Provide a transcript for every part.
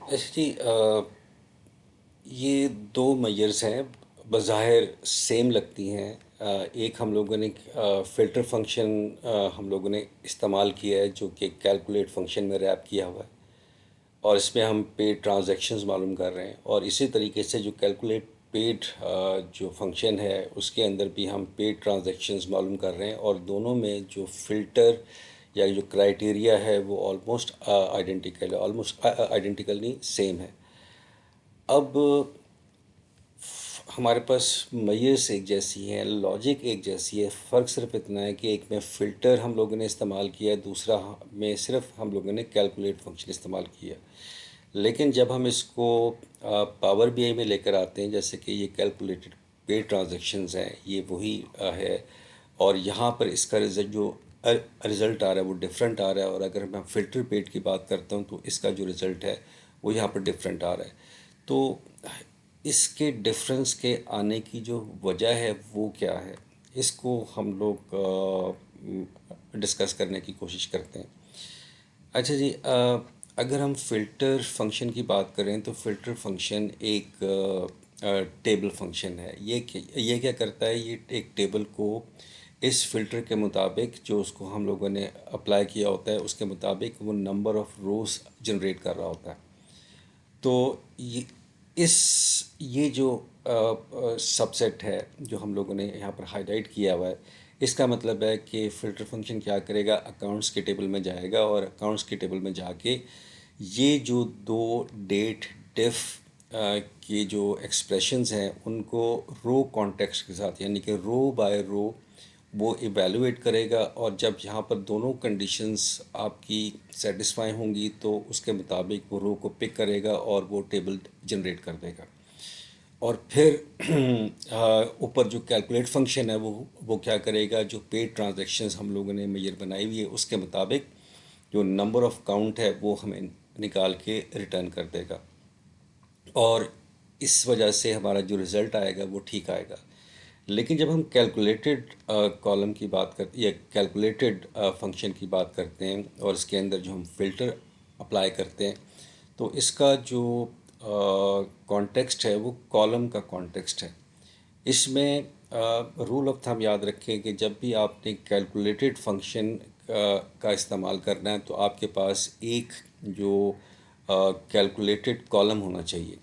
اچھا جی، یہ دو میئرز ہیں، بظاہر سیم لگتی ہیں۔ ایک ہم لوگوں نے فلٹر فنکشن ہم لوگوں نے استعمال کیا ہے جو کہ کیلکولیٹ فنکشن میں ریپ کیا ہوا ہے، اور اس میں ہم پیڈ ٹرانزیکشنز معلوم کر رہے ہیں، اور اسی طریقے سے جو کیلکولیٹ پیڈ جو فنکشن ہے اس کے اندر بھی ہم پیڈ ٹرانزیکشنز معلوم کر رہے ہیں، اور دونوں میں جو فلٹر یا جو کرائٹیریا ہے وہ آلموسٹ آئیڈینٹیکل ہے، آلموسٹ آئیڈینٹیکل نہیں، سیم ہے۔ اب ہمارے پاس میئرس ایک جیسی ہیں، لاجک ایک جیسی ہے، فرق صرف اتنا ہے کہ ایک میں فلٹر ہم لوگوں نے استعمال کیا ہے، دوسرا میں صرف ہم لوگوں نے کیلکولیٹ فنکشن استعمال کیا۔ لیکن جب ہم اس کو پاور بی آئی میں لے کر آتے ہیں، جیسے کہ یہ کیلکولیٹڈ پے ٹرانزیکشنز ہیں، یہ وہی ہے، اور یہاں پر اس کا جو رزلٹ آ رہا ہے وہ ڈفرینٹ آ رہا ہے، اور اگر میں فلٹر پیڈ کی بات کرتا ہوں تو اس کا جو رزلٹ ہے وہ یہاں پر ڈفرینٹ آ رہا ہے۔ تو اس کے ڈفرینس کے آنے کی جو وجہ ہے وہ کیا ہے، اس کو ہم لوگ ڈسکس کرنے کی کوشش کرتے ہیں۔ اچھا جی، اگر ہم فلٹر فنکشن کی بات کریں تو فلٹر فنکشن ایک ٹیبل فنکشن ہے۔ یہ کیا کرتا ہے، یہ ایک ٹیبل کو اس فلٹر کے مطابق جو اس کو ہم لوگوں نے اپلائی کیا ہوتا ہے اس کے مطابق وہ نمبر آف روز جنریٹ کر رہا ہوتا ہے۔ تو اس یہ جو سب سیٹ ہے جو ہم لوگوں نے یہاں پر ہائی لائٹ کیا ہوا ہے، اس کا مطلب ہے کہ فلٹر فنکشن کیا کرے گا، اکاؤنٹس کے ٹیبل میں جائے گا، اور اکاؤنٹس کے ٹیبل میں جا کے یہ جو دو ڈیٹ ڈیف کی جو ایکسپریشنز ہیں ان کو رو کانٹیکسٹ کے ساتھ، یعنی کہ رو بائی رو وہ ایویلویٹ کرے گا، اور جب یہاں پر دونوں کنڈیشنز آپ کی سیٹسفائی ہوں گی تو اس کے مطابق وہ رو کو پک کرے گا اور وہ ٹیبل جنریٹ کر دے گا۔ اور پھر اوپر جو کیلکولیٹ فنکشن ہے وہ کیا کرے گا، جو پیڈ ٹرانزیکشنز ہم لوگوں نے میئر بنائی ہوئی ہے اس کے مطابق جو نمبر آف کاؤنٹ ہے وہ ہمیں نکال کے ریٹرن کر دے گا، اور اس وجہ سے ہمارا جو رزلٹ آئے گا وہ ٹھیک آئے گا۔ لیکن جب ہم کیلکولیٹڈ کالم کی بات کرتے یا کیلکولیٹڈ فنکشن کی بات کرتے ہیں اور اس کے اندر جو ہم فلٹر اپلائی کرتے ہیں، تو اس کا جو کانٹیکسٹ ہے وہ کالم کا کانٹیکسٹ ہے۔ اس میں رول آف تھم یاد رکھیں کہ جب بھی آپ نے کیلکولیٹڈ فنکشن کا استعمال کرنا ہے تو آپ کے پاس ایک جو کیلکولیٹڈ کالم ہونا چاہیے۔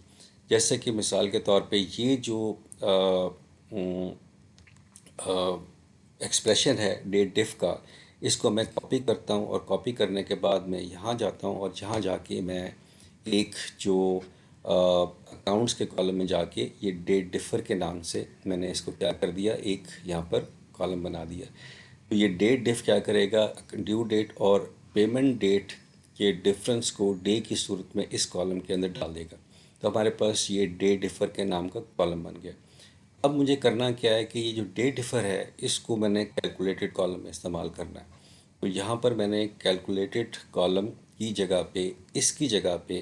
جیسے کہ مثال کے طور پہ یہ جو ایکسپریشن ہے ڈیٹ ڈیف کا، اس کو میں کاپی کرتا ہوں، اور کاپی کرنے کے بعد میں یہاں جاتا ہوں، اور جہاں جا کے میں ایک جو اکاؤنٹس کے کالم میں جا کے یہ ڈیٹ ڈفر کے نام سے میں نے اس کو کیا کر دیا، ایک یہاں پر کالم بنا دیا۔ تو یہ ڈیٹ ڈیف کیا کرے گا، ڈیو ڈیٹ اور پیمنٹ ڈیٹ کے ڈفرنس کو ڈے کی صورت میں اس کالم کے اندر ڈال دے گا۔ تو ہمارے پاس یہ ڈے ڈفر کے نام کا کالم بن گیا۔ اب مجھے کرنا کیا ہے کہ یہ جو ڈے ڈفر ہے اس کو میں نے کیلکولیٹڈ کالم میں استعمال کرنا ہے۔ تو یہاں پر میں نے کیلکولیٹڈ کالم کی جگہ پہ، اس کی جگہ پہ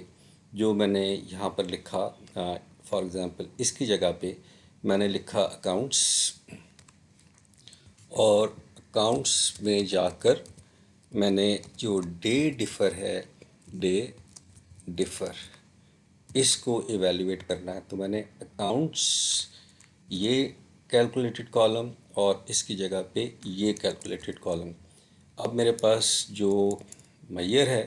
جو میں نے یہاں پر لکھا، فار ایگزامپل اس کی جگہ پہ میں نے لکھا اکاؤنٹس، اور اکاؤنٹس میں جا کر میں نے جو ڈے ڈفر ہے، ڈے ڈفر، اس کو ایویلیویٹ کرنا ہے۔ تو میں نے اکاؤنٹس یہ کیلکولیٹڈ کالم اور اس کی جگہ پہ یہ کیلکولیٹڈ کالم۔ اب میرے پاس جو میئر ہے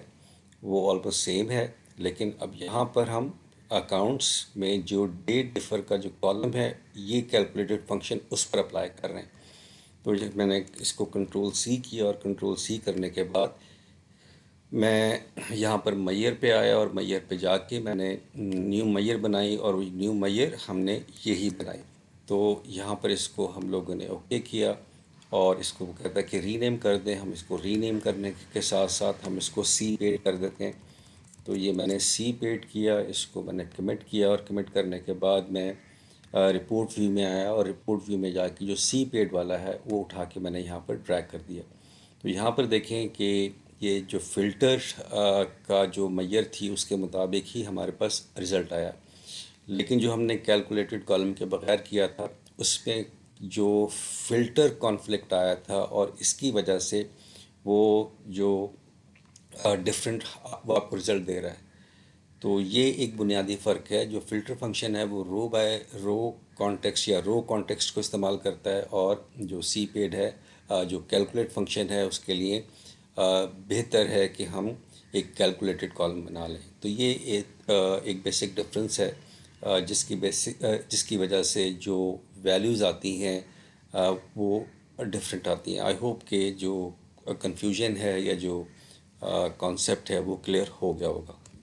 وہ آلموسٹ سیم ہے، لیکن اب یہاں پر ہم اکاؤنٹس میں جو ڈیٹ ڈفر کا جو کالم ہے یہ کیلکولیٹڈ فنکشن اس پر اپلائی کر رہے ہیں۔ تو جب میں نے اس کو کنٹرول سی کیا، اور کنٹرول سی کرنے کے بعد میں یہاں پر میئر پہ آیا، اور میئر پہ جا کے میں نے نیو میئر بنائی، اور وہ نیو میئر ہم نے یہی بنائی۔ تو یہاں پر اس کو ہم لوگوں نے اوکے کیا، اور اس کو کہتا ہے کہ ری نیم کر دیں، ہم اس کو ری نیم کرنے کے ساتھ ساتھ ہم اس کو سی پیڈ کر دیتے ہیں۔ تو یہ میں نے سی پیڈ کیا، اس کو میں نے کمٹ کیا، اور کمٹ کرنے کے بعد میں رپورٹ ویو میں آیا، اور رپورٹ ویو میں جا کے جو سی پیڈ والا ہے وہ اٹھا کے میں نے یہاں پر ڈریگ کر دیا۔ تو یہاں پر دیکھیں کہ یہ جو فلٹر کا جو میئر تھی اس کے مطابق ہی ہمارے پاس رزلٹ آیا، لیکن جو ہم نے کیلکولیٹڈ کالم کے بغیر کیا تھا اس میں جو فلٹر کانفلکٹ آیا تھا، اور اس کی وجہ سے وہ جو ڈفرینٹ وہ آپ کو رزلٹ دے رہا ہے۔ تو یہ ایک بنیادی فرق ہے. جو فلٹر فنکشن ہے وہ رو بائی رو کانٹیکسٹ یا رو کانٹیکسٹ کو استعمال کرتا ہے، اور جو سی پیڈ ہے، جو کیلکولیٹ فنکشن ہے، اس کے لیے بہتر ہے کہ ہم ایک کیلکولیٹڈ کالم بنا لیں. تو یہ ایک بیسک ڈفرینس ہے، جس کی وجہ سے جو ویلیوز آتی ہیں وہ ڈفرینٹ آتی ہیں. آئی ہوپ کہ جو کنفیوژن ہے یا جو کانسیپٹ ہے وہ کلیئر ہو گیا ہوگا.